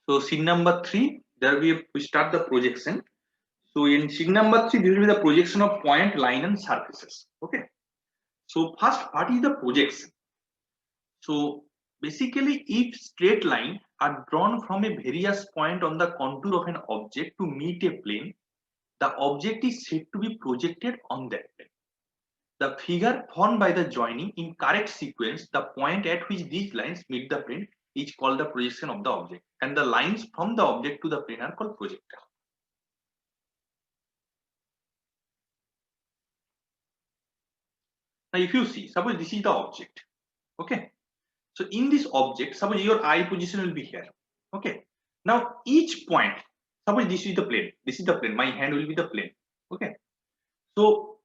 So sheet number 3, there we start the projection. So in sheet number 3, this will be the projection of point, line, and surfaces. Okay. So first, what is the projection? So basically, if straight line are drawn from a various point on the contour of an object to meet a plane, the object is said to be projected on that plane. The figure formed by the joining in correct sequence, the point at which these lines meet the plane, is called the projection of the object, and the lines from the object to the plane are called projector. Now, if you see, suppose this is the object. Okay. So in this object, suppose your eye position will be here. Okay. Now each point, suppose this is the plane. This is the plane. My hand will be the plane. Okay. So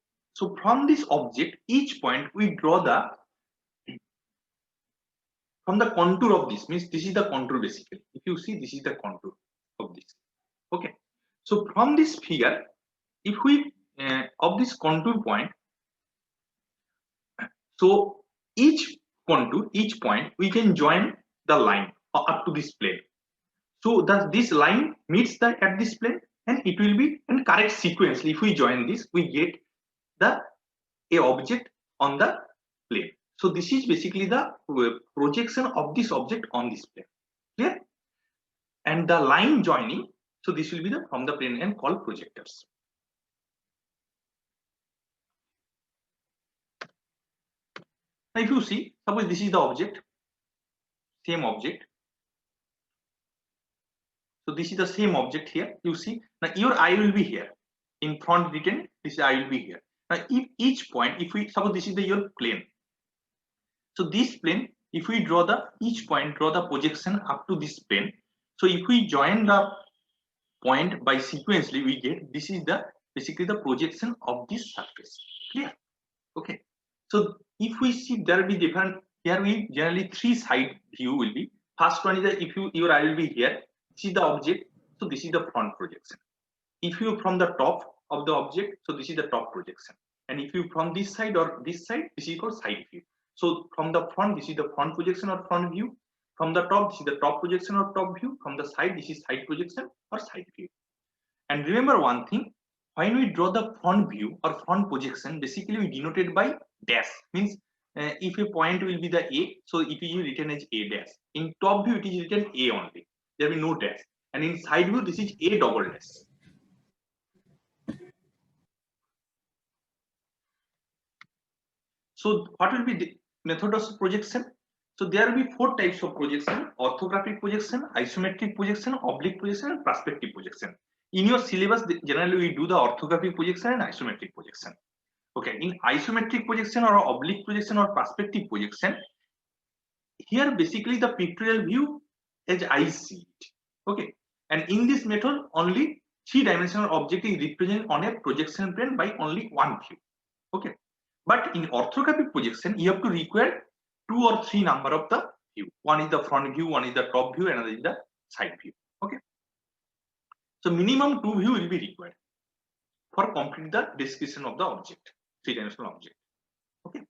from this object, each point we draw the from the contour of this, means this is the contour basically. If you see, this is the contour of this. Okay. So from this figure, if we of this contour point, so each contour, each point, we can join the line up to this plane. So that this line meets the at this plane, and it will be in correct sequence. If we join this, we get the a object on the plane. So this is basically the projection of this object on this plane. Clear? And the line joining, so this will be the from the plane and called projectors. Now if you see, suppose this is the object, same object. So this is the same object here. You see, now your eye will be here. In front written, this eye will be here. Now if each point, if we suppose this is the your plane. So this plane, if we draw the each point, draw the projection up to this plane. So if we join the point by sequentially, we get this is the basically the projection of this surface. Clear? Okay. So if we see, there will be different. Here we generally three side view will be. First one is that if your eye will be here. This is the object. So this is the front projection. If you from the top of the object, so this is the top projection. And if you from this side or this side, this is called side view. So from the front, this is the front projection or front view. From the top, this is the top projection or top view. From the side, this is side projection or side view. And remember one thing, when we draw the front view or front projection, basically we denote it by dash. Means if a point will be the A, so if you written as A dash. In top view, it is written A only. There will be no dash. And in side view, this is A double dash. So what will be the method of projection? So there will be four types of projection: orthographic projection, isometric projection, oblique projection, and perspective projection. In your syllabus, generally we do the orthographic projection and isometric projection. Okay, in isometric projection or oblique projection or perspective projection, here basically the pictorial view as I see it. Okay, and in this method, only three-dimensional object is represented on a projection plane by only one view. Okay. But in orthographic projection, you have to require two or three number of the view. One is the front view, one is the top view, another is the side view. Okay. So minimum two view will be required for complete the description of the object, three-dimensional object. Okay.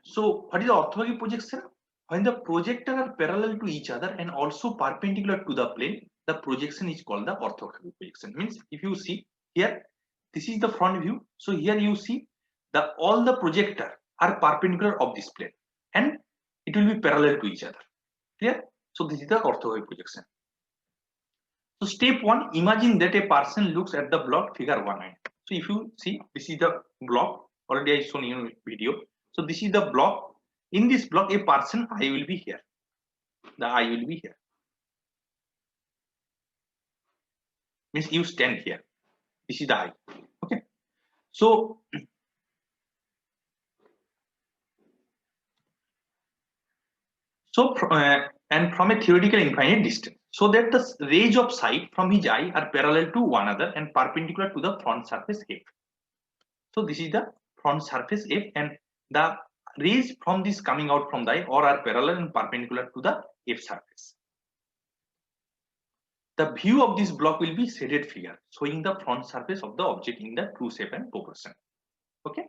So what is the orthographic projection? When the projector are parallel to each other and also perpendicular to the plane, the projection is called the orthographic projection. Means if you see here, this is the front view. So here you see all the projector are perpendicular of this plane and it will be parallel to each other. Clear? So this is the orthographic projection. So step 1, imagine that a person looks at the block figure 1.9. So if you see, this is the block, already I shown you in video. So this is the block. In this block, a person eye will be here. The eye will be here. Means you stand here. This is the eye. Okay. So and from a theoretical infinite distance, so that the rays of sight from his eye are parallel to one another and perpendicular to the front surface F. So this is the front surface F, and the rays from this coming out from the eye are parallel and perpendicular to the F surface. The view of this block will be shaded figure showing the front surface of the object in the true shape and proportion. Okay.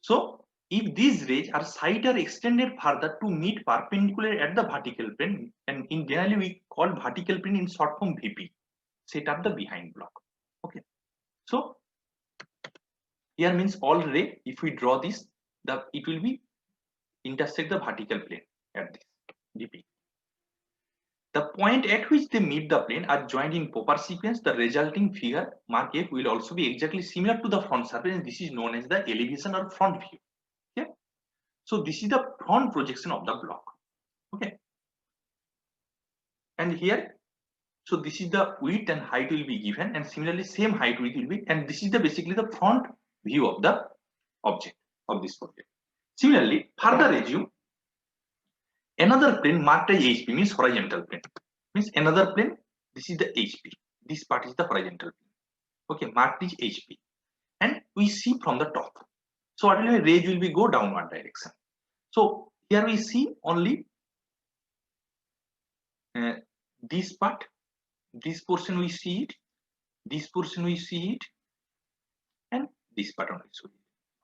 So if these rays are side are extended further to meet perpendicular at the vertical plane, and in generally we call vertical plane in short form VP, set up the behind block. Okay, so here means all ray, if we draw this, it will be intersect the vertical plane at this VP. The point at which they meet the plane are joined in proper sequence. The resulting figure mark F will also be exactly similar to the front surface, and this is known as the elevation or front view. Okay, so this is the front projection of the block. Okay, and here, so this is the width and height will be given, and similarly same height width will be, and this is the basically the front view of the object of this object. Similarly, further assume another plane marked as HP, means horizontal plane, means another plane. This is the HP. This part is the horizontal plane. Okay, marked is HP, and we see from the top. So what will be, rays will be go downward direction. So here we see only this part, this portion we see it, this portion we see it, and this part only.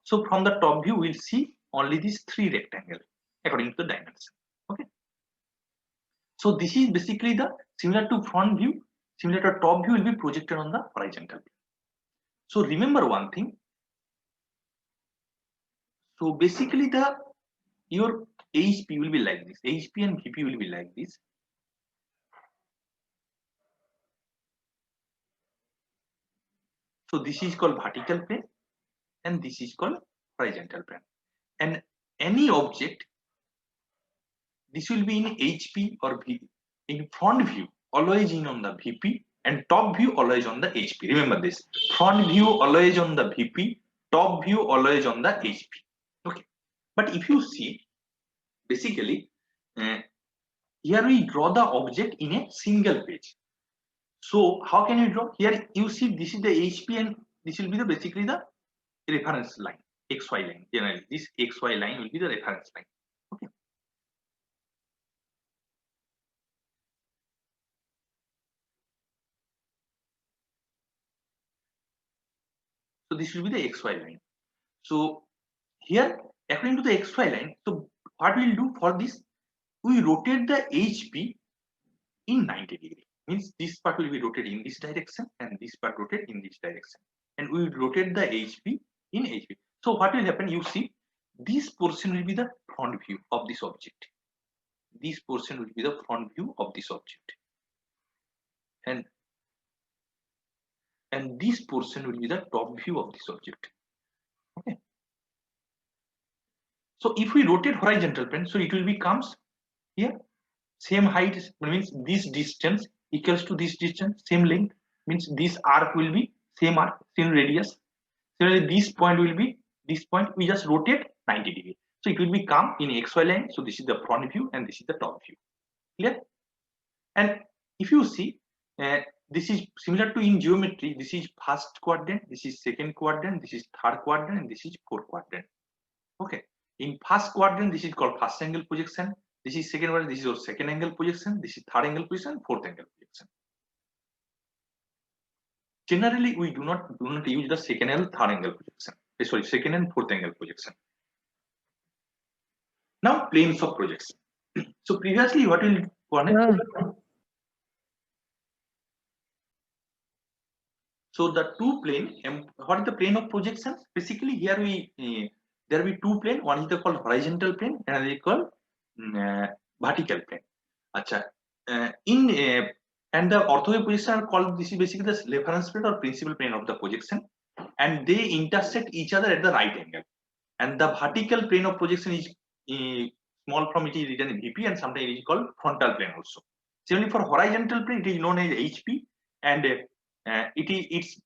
So from the top view we'll see only these three rectangles according to the dimension. Okay, so this is basically the similar to front view, similar to top view will be projected on the horizontal plane. So remember one thing. So basically your HP will be like this, HP and VP will be like this. So this is called vertical plane and this is called horizontal plane. And any object, this will be in HP or VP. In front view, always in on the VP, and top view always on the HP. Remember this, front view always on the VP, top view always on the HP. Okay, but if you see, basically here we draw the object in a single page. So how can you draw? Here you see this is the HP and this will be the basically the reference line, XY line. Generally this XY line will be the reference line. Okay, so this will be the XY line. So here according to the XY line, so what we'll do for this, we rotate the HP in 90 degree. Means this part will be rotated in this direction and this part rotated in this direction, and we will rotate the HP in HP. So what will happen, you see this portion will be the front view of this object, this portion will be the front view of this object, and this portion will be the top view of this object. Okay, so if we rotate horizontal plane, so it will becomes here same height, means this distance equals to this distance, same length, means this arc will be same arc, same radius. Similarly this point will be this point, we just rotate 90 degree, so it will become in XY line. So this is the front view and this is the top view. Clear? And if you see this is similar to in geometry, this is first quadrant, this is second quadrant, this is third quadrant, and this is fourth quadrant. Okay, in first quadrant this is called first angle projection, this is second quadrant, this is your second angle projection, this is third angle projection, fourth angle projection. Generally we do not use the second and third angle projection, sorry, second and fourth angle projection. Now planes of projection. So previously what will so the two plane, what is the plane of projection? Basically here we there will be two plane, one is the called horizontal plane and another is called vertical plane. Acha, and the orthogonal projection are called, this is basically the reference plane or principal plane of the projection, and they intersect each other at the right angle. And the vertical plane of projection is small from it is written VP, and sometimes it is called frontal plane also. Similarly for horizontal plane it is known as HP, and it's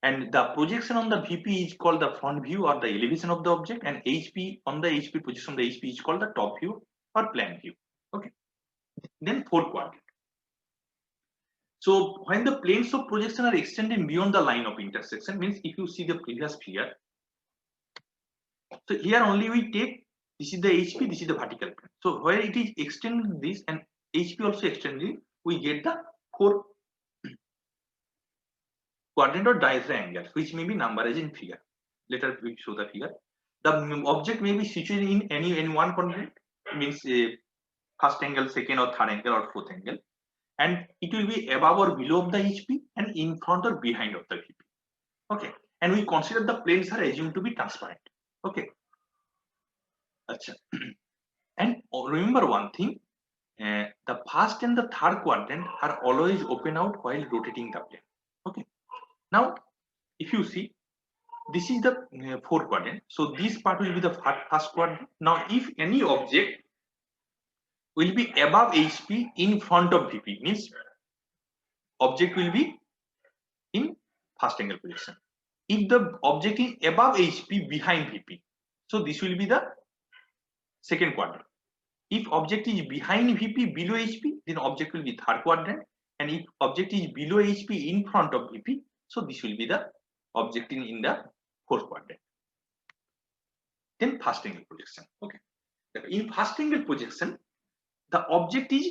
and the projection on the VP is called the front view or the elevation of the object, and HP on the HP position on the HP is called the top view or plan view. Okay, then fourth quadrant. So when the planes of projection are extended beyond the line of intersection, means if you see the previous figure, so here only we take, this is the HP, this is the vertical plane. So where it is extending this and HP also extending, we get the four quadrant or diagonal angles, which may be numberized in figure. Later we show the figure. The object may be situated in any one quadrant, means first angle, second or third angle or fourth angle, and it will be above or below of the HP and in front or behind of the VP. Okay, and we consider the planes are assumed to be transparent. Okay, Achha. And remember one thing, the first and the third quadrant are always open out while rotating the plane. Okay, now if you see, this is the fourth quadrant, so this part will be the first quadrant. Now if any object will be above HP in front of VP, means object will be in first angle position. If the object is above HP behind VP, so this will be the second quadrant. If object is behind VP below HP, then object will be third quadrant, and if object is below HP in front of VP, so this will be the object in the fourth quadrant. Then first angle projection. Okay, in first angle projection, the object is,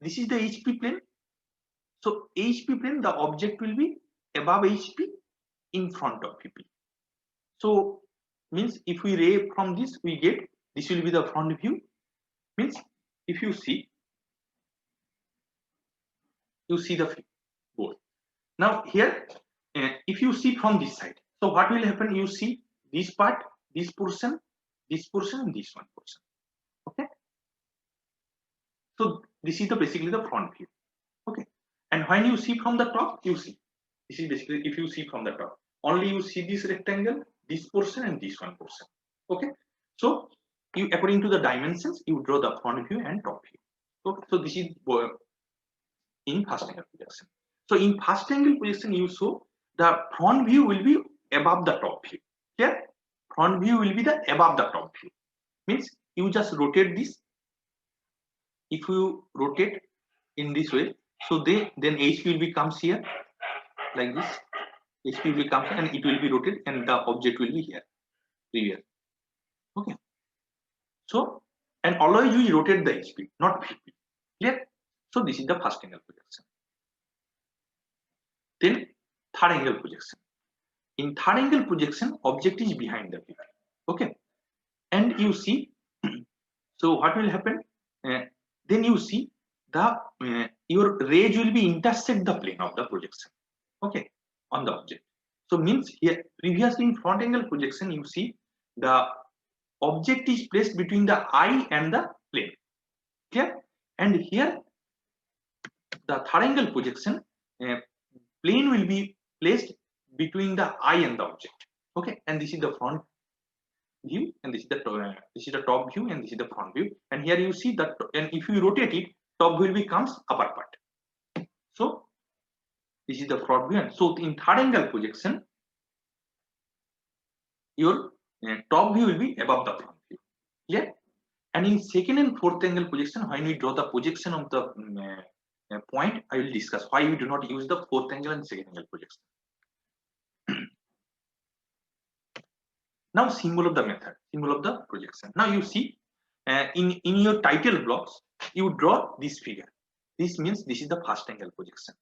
this is the HP plane. So HP plane, the object will be above HP in front of VP. So means if we ray from this, we get this will be the front view. Means if you see the board. Now here, if you see from this side, so what will happen? You see this part, this portion, and this one portion. Okay. So this is basically the front view. Okay. And when you see from the top, you see this is basically, if you see from the top, only you see this rectangle, this portion, and this one portion. Okay. So you, according to the dimensions, you draw the front view and top view. Okay. So this is in first angle projection. So in first angle projection, you show the front view will be above the top view. Here, front view will be the above the top view. Means you just rotate this. If you rotate in this way, so then HP will becomes here like this. HP will come and it will be rotated, and the object will be here. Previous. Okay. So, and always we rotate the HP, not VP. Clear? So this is the first angle projection. Then third angle projection. In third angle projection, object is behind the VP. Okay. And you see, so what will happen? Then you see the your rays will be intersect the plane of the projection. Okay, on the object. So means here previously in front angle projection, you see the object is placed between the eye and the plane. Okay, and here the third angle projection, plane will be placed between the eye and the object. Okay, and this is the front view, and this is the top view, and this is the front view. And here you see that, and if you rotate it, top view becomes upper part. So this is the front view, and so in third angle projection, your top view will be above the front view. Clear? And in second and fourth angle projection, when we draw the projection of the point, I will discuss why we do not use the fourth angle and second angle projection. Now symbol of the method, symbol of the projection. Now you see in your title blocks, you draw this figure. This means this is the first angle projection.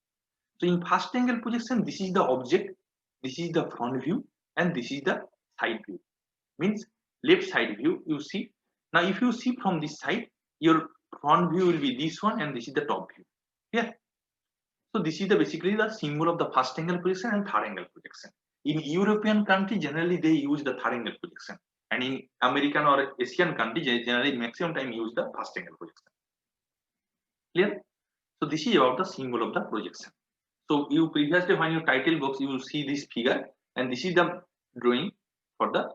So in first angle projection, this is the object, this is the front view, and this is the side view. Means left side view, you see. Now if you see from this side, your front view will be this one, and this is the top view. Yeah. So this is basically the symbol of the first angle projection and third angle projection. In European country, generally they use the third angle projection, and in American or Asian country, generally maximum time use the first angle projection. Clear? So this is about the symbol of the projection. So you previously, when your title box, you will see this figure, and this is the drawing for the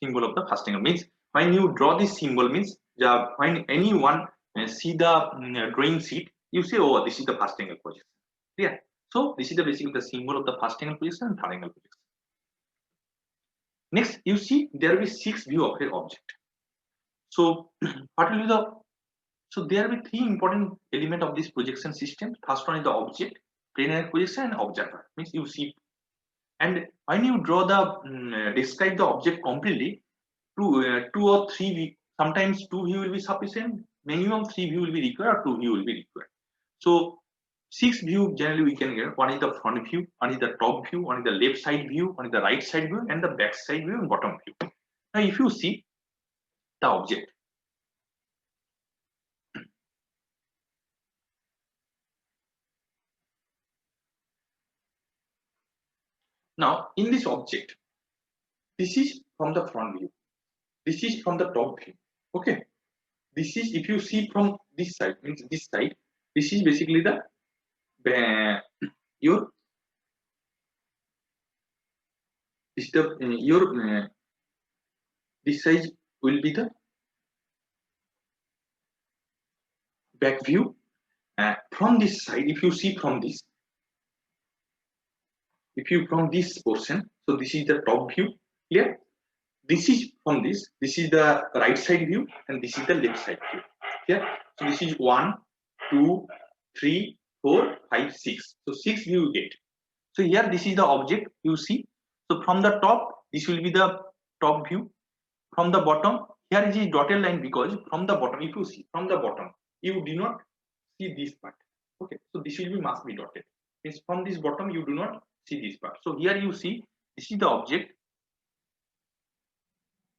symbol of the first angle. Means when you draw this symbol, means when anyone see the drawing sheet, you say, oh, this is the first angle projection. Clear? So this is basically the symbol of the first angle projection and third angle projection. Next, you see there will be 6 view of an object. So what will be the? So there will be 3 important elements of this projection system. First one is the object, plane angle projection, and observer. Means you see, and when you draw the describe the object completely, 2 or 3 view, sometimes 2 view will be sufficient. Minimum 3 view will be required, or 2 view will be required. So Six view generally we can get. One is the front view, one is the top view, one is the left side view, one is the right side view, and the back side view and bottom view. Now if you see the object, now in this object, this is from the front view, this is from the top view. Okay, this is, if you see from this side, means this side, this is basically the your this the your this side will be the back view. From this side, if you see from this, if you from this portion, so this is the top view. Clear? This is from this is the right side view, and this is the left side view. Yeah. So this is 1, 2, 3, 4, 5, 6. So 6 view you get. So here this is the object you see. So from the top, this will be the top view. From the bottom, here is a dotted line, because from the bottom, if you see from the bottom, you do not see this part. Okay, so this will be must be dotted. Means from this bottom you do not see this part. So here you see this is the object.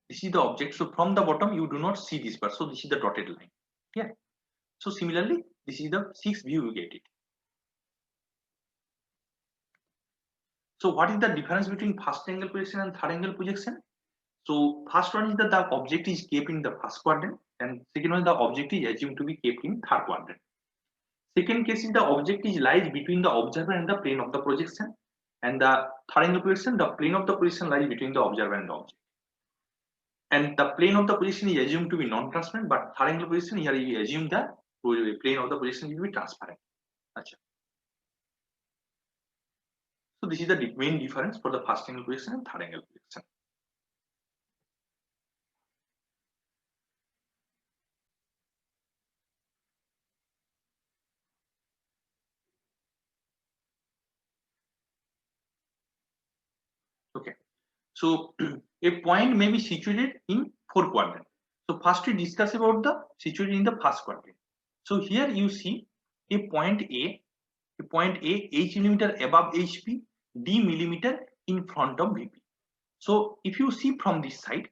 This is the object. So from the bottom you do not see this part. So this is the dotted line. Yeah. So similarly, this is the sixth view you get it. So what is the difference between first angle projection and third angle projection? So first one is that the object is kept in the first quadrant, and second one, the object is assumed to be kept in third quadrant. Second case is the object is lies between the observer and the plane of the projection, and the third angle projection, the plane of the projection lies between the observer and the object. And the plane of the projection is assumed to be non-transparent, but third angle projection here you assume the plane of the projection will be transparent. Achha. So this is the main difference for the first angle projection and third angle projection. Okay. So a point may be situated in 4 quadrants. So first we discuss about the situated in the first quadrant. So here you see a point A, H millimeter above HP, D millimeter in front of VP. So if you see from this side,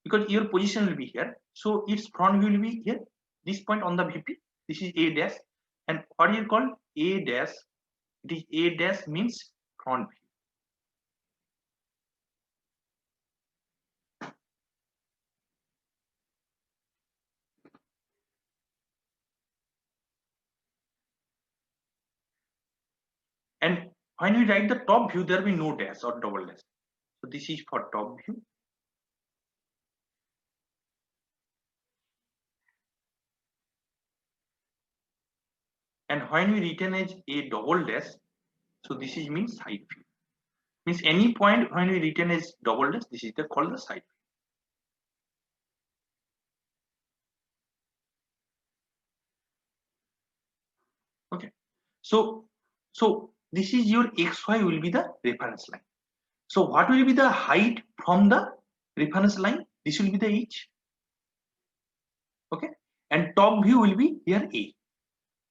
because your position will be here, so its front view will be here, this point on the VP, this is A dash, and what is called A dash, it is A dash means front view. And when we write the top view, there will be no dash or double dash. So this is for top view. And when we written as a double dash, so this is means side view. Means any point when we written as double dash, this is called the side view. Okay. So this is your XY will be the reference line. So what will be the height from the reference line? This will be the H. Okay. And top view will be here A.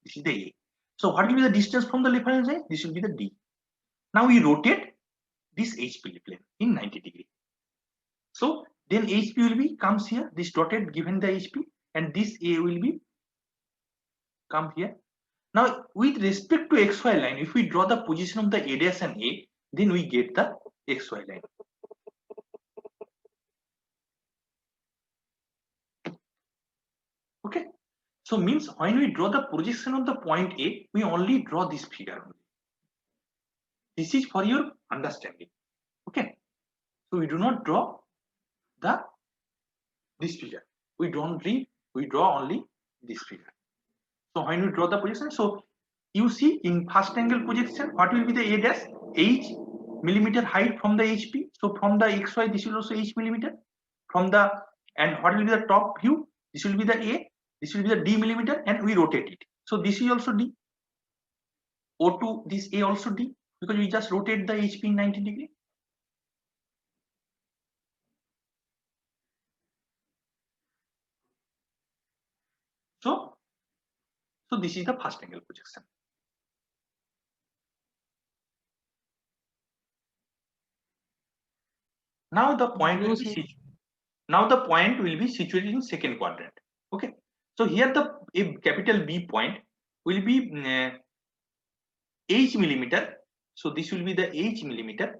This is the A. So what will be the distance from the reference line? This will be the D. Now we rotate this HP plane in 90 degree. So then HP will be comes here, this dotted given the HP, and this A will be come here. Now with respect to XY line, if we draw the position of the A dash and A, then we get the XY line. Okay. So means when we draw the projection of the point A, we only draw this figure only. This is for your understanding. Okay. So we do not draw this figure. We don't read, we draw only this figure. So when we draw the projection, so you see in first angle projection, what will be the A dash? H millimeter height from the HP. So from the XY, this will also H millimeter. From the, and what will be the top view? This will be the A, this will be the D millimeter, and we rotate it. So this is also D. O2, this A also D, because we just rotate the HP in 90 degree. So this is the first angle projection. Now the point will be situated in second quadrant. Okay, so here the a capital B point will be H millimeter. So this will be the H millimeter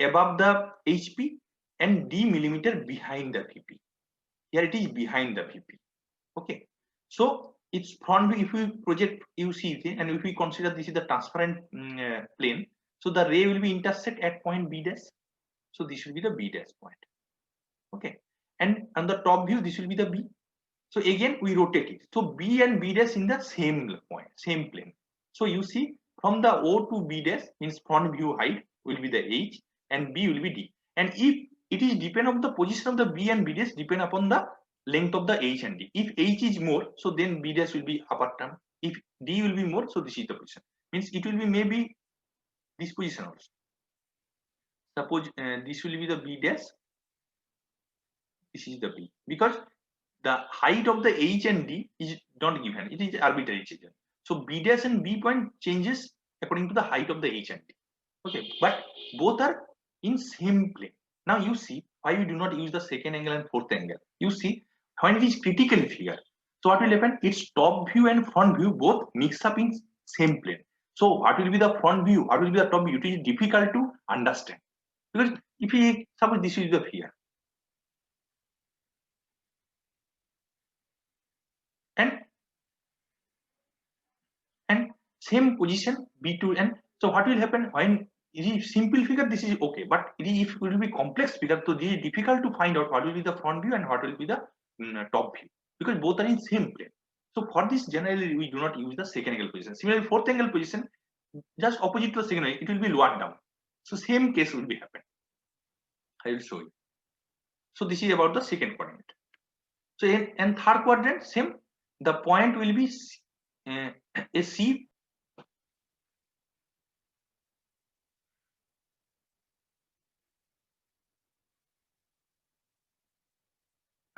above the HP and D millimeter behind the VP. Here it is behind the VP. Okay, so its front view, if we project UC and if we consider this is the transparent plane, so the ray will be intersect at point B dash. So this will be the B dash point. Okay, and on the top view this will be the B. So again we rotate it. So B and B dash in the same point, same plane. So you see from the O to B dash means front view height will be the H and B will be D. And if it is depend on the position of the B and B dash depend upon the length of the H and D. If H is more, so then B dash will be upper term. If D will be more, so this is the position. Means it will be maybe this position also. Suppose this will be the B dash. This is the B, because the height of the H and D is not given. It is arbitrary change. So B dash and B point changes according to the height of the H and D. Okay, but both are in same plane. Now you see why we do not use the second angle and fourth angle. You see when it is critical figure. So what will happen? Its top view and front view both mix up in same plane. So what will be the front view? What will be the top view? It is difficult to understand, because if we suppose this is the figure. And same position B2, and so what will happen when it is simple figure, this is okay, but if it will be complex figure, so it is difficult to find out what will be the front view and what will be the top view, because both are in same plane. So for this generally we do not use the second angle position. Similarly fourth angle position, just opposite to the second angle, it will be lowered down. So same case will be happen. I will show you. So this is about the second quadrant. So in third quadrant, same, the point will be a C.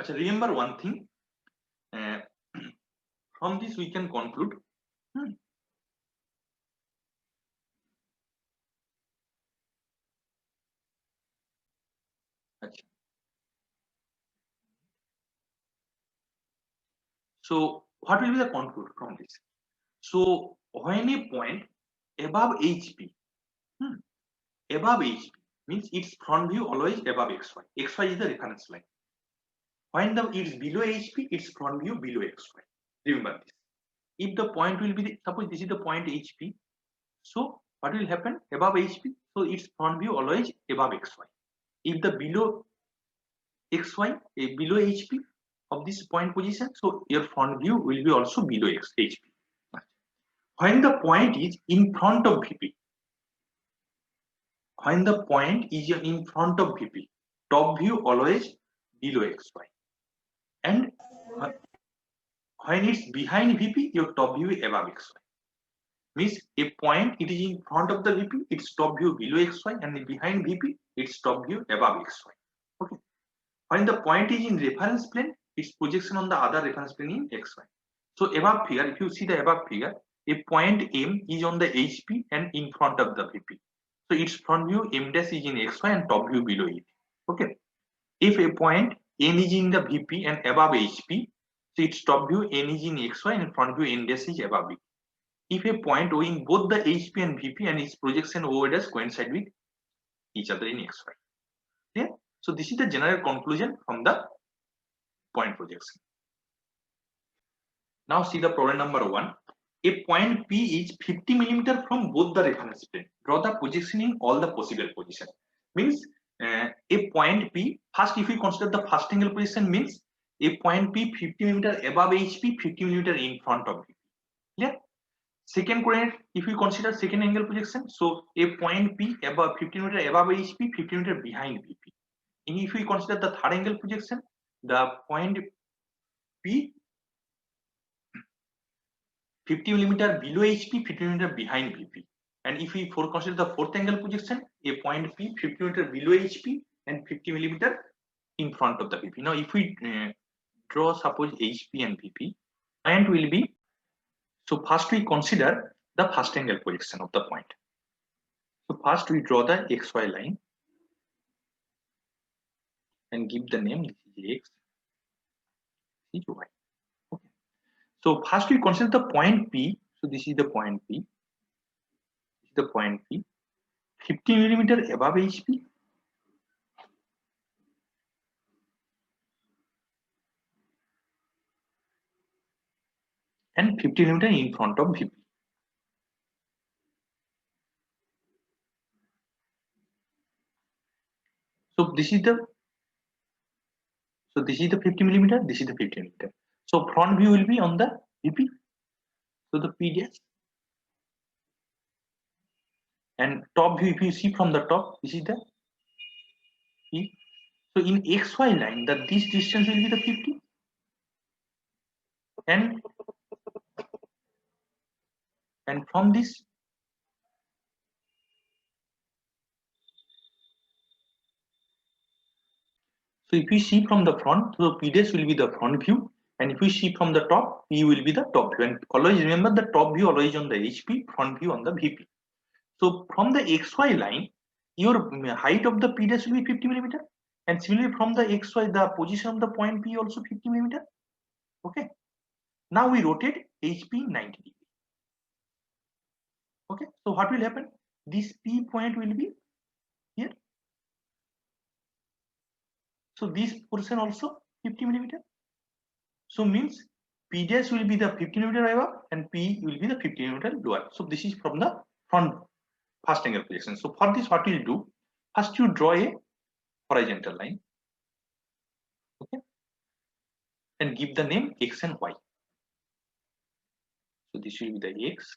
Remember one thing, from this we can conclude so what will be the conclude from this? So when a point above HP, above HP means its front view always above XY. XY is the reference line. When it's below HP, its front view below XY. Remember this. If the point will be, suppose this is the point HP, so what will happen above HP? So its front view always above XY. If the below XY, below HP of this point position, so your front view will be also below HP. When the point is in front of VP, when the point is in front of VP, top view always below XY, and when it's behind VP, your top view is above XY. Means a point, it is in front of the VP, its top view below XY, and behind VP, its top view above XY. Okay. When the point is in reference plane, its projection on the other reference plane in XY. So above figure, if you see the above figure, a point M is on the HP and in front of the VP. So its front view M dash is in XY and top view below it. Okay. If a point N is in the VP and above HP, so its top view N is in XY and front view N dash is above it. If a point owing both the HP and VP and its projection O dash coincide with each other in XY. Yeah. So this is the general conclusion from the point projection. Now see the problem number 1. A point P is 50 mm from both the reference plane. Draw the projection in all the possible positions. Means a point P, first if we consider the first angle position, means a point P 50 mm above HP, 50 mm in front of VP. Clear? Second coordinate, if we consider second angle projection, so a point P above 50 mm above HP, 50 mm behind VP. And if we consider the third angle projection, the point P 50 mm below HP, 50 mm behind VP. And if we consider the fourth angle projection, a point P 50 mm below HP and 50 mm in front of the VP. Now, if we draw suppose HP and VP, point will be, so first we consider the first angle projection of the point. So first we draw the XY line and give the name, this is X, this is Y. Okay. So first we consider the point P. So this is the point P. This is the point P. 50 millimeter above HP and 50 millimeter in front of VP. So this is the 50 millimeter, this is the 50 millimeter. So front view will be on the VP. So the P dash, and top view, if you see from the top, this is the P. So in XY line, that this distance will be the 50, and from this, so if you see from the front, so P dash will be the front view, and if you see from the top, P will be the top view. And always remember the top view always on the HP, front view on the VP. So from the XY line, your height of the P dash will be 50 millimeter, and similarly from the XY, the position of the point P also 50 millimeter. Okay. Now we rotate HP 90 degree. Okay. So what will happen? This P point will be here. So this portion also 50 millimeter. So means P dash will be the 50 millimeter above and P will be the 50 millimeter lower. So this is from the front first angle projection. So for this, what we'll do, first you draw a horizontal line, okay, and give the name X and Y. So this will be the X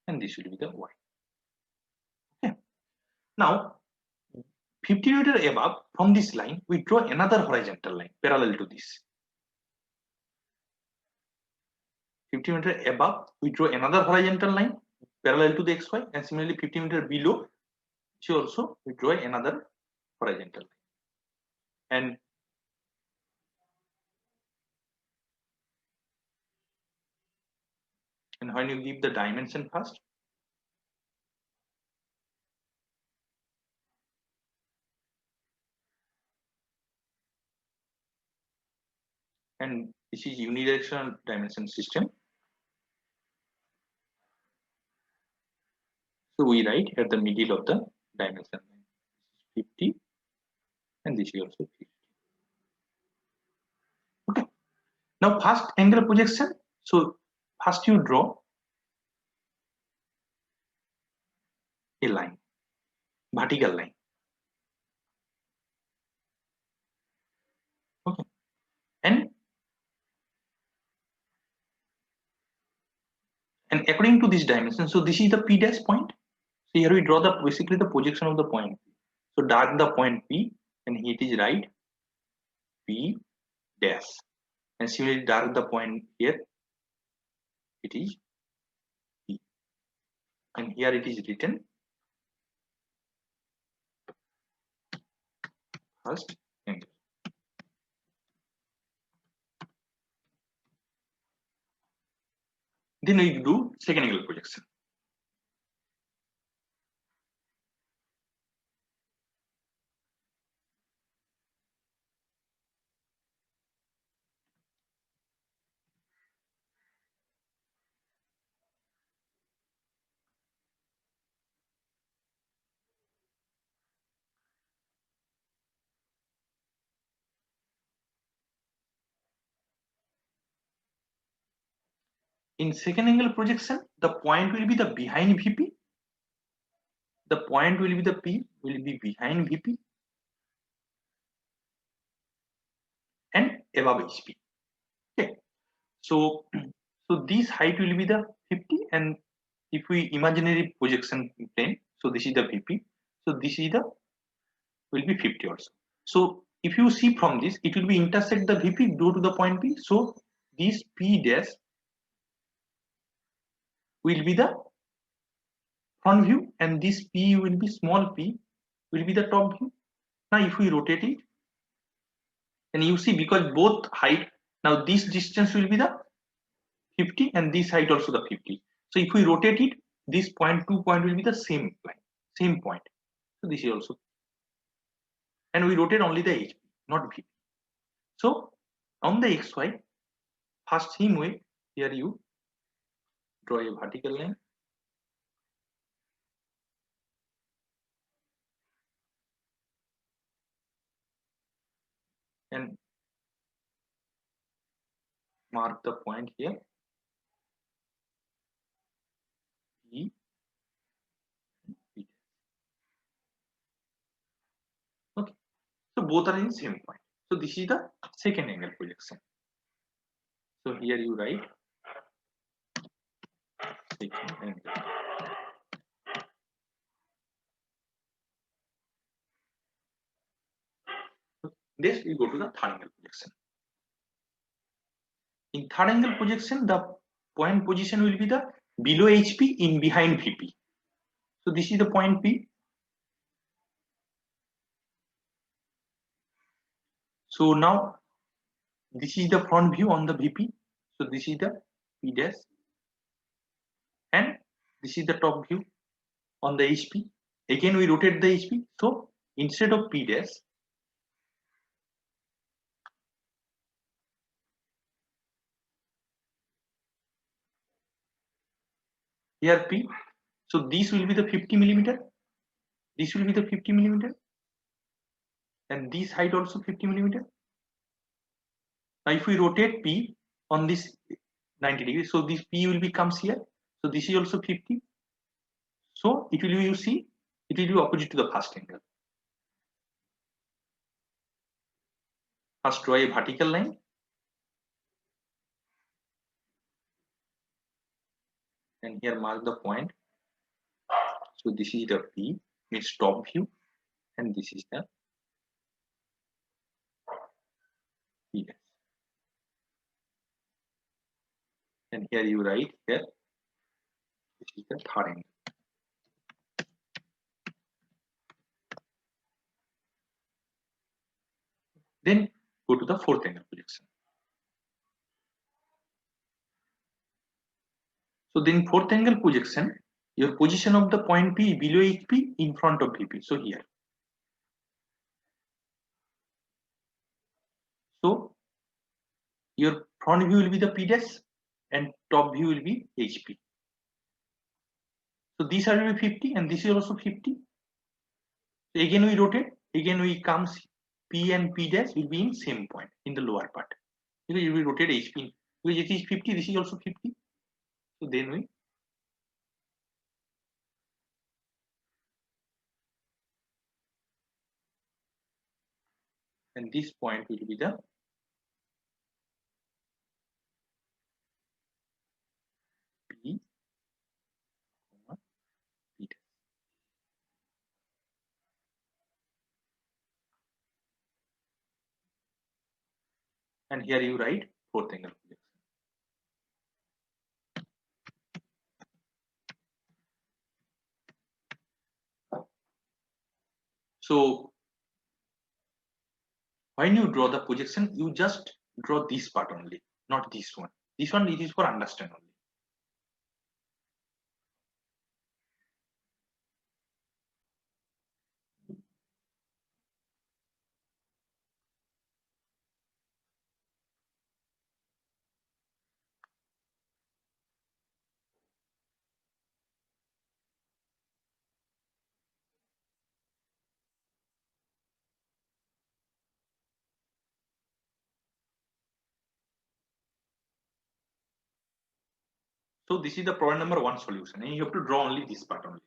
and this will be the Y. Okay. Now 50 meter above from this line, we draw another horizontal line parallel to this. 50 meter above, we draw another horizontal line parallel to the XY, and similarly 50 meter below, so also we draw another horizontal line. And when you give the dimension first, and this is unidirectional dimension system. So we write at the middle of the dimension line 50, and this is also 50. Okay. Now first angle projection. So first you draw a line, vertical line. Okay. And according to this dimension, so this is the P dash point. So here we draw the basically the projection of the point P. So dark the point P, and it is right P dash, and similarly dark the point here, it is P, and here it is written first angle. Then we do second angle projection. In second angle projection, the point will be the behind VP. The point will be the P will be behind VP and above HP. Okay. So this height will be the 50, and if we imaginary projection plane, so this is the VP. So this is the will be 50 also. So if you see from this, it will be intersect the VP due to the point P. So this P dash will be the front view, and this P will be small p will be the top view. Now if we rotate it, and you see, because both height, now this distance will be the 50 and this height also the 50. So if we rotate it, this point, 2 point will be the same line, same point. So this is also, and we rotate only the HP, not VP. So on the XY, first same way, here you draw a vertical line. And mark the point here. E, P. Okay. So both are in same point. So this is the second angle projection. So here you write second angle. Next we go to the third angle projection. In third angle projection, the point position will be the below HP in behind VP. So this is the point P. So now this is the front view on the VP. So this is the P dash, and this is the top view on the HP. Again we rotate the HP. So instead of P dash, here P. So this will be the 50 millimeter. This will be the 50 millimeter, and this height also 50 millimeter. Now if we rotate P on this 90 degrees, so this P will becomes here. So this is also 50. So it will be, you see, it will be opposite to the first angle. First draw a vertical line. And here mark the point. So this is the P, means top view, and this is the P dash. And here you write here, this is the third angle. Then go to the fourth angle projection. So then fourth angle projection, your position of the point P below HP in front of VP. So here. So your front view will be the P dash and top view will be HP. So these are 50 and this is also 50. So again we rotate, again we comes P and P dash will be in same point in the lower part. Because we rotate HP, because it is 50, this is also 50. So then we and this point will be the P, P dash. And here you write fourth angle projection. So when you draw the projection, you just draw this part only, not this one. This one it is for understand only. So this is the problem number 1 solution, and you have to draw only this part only.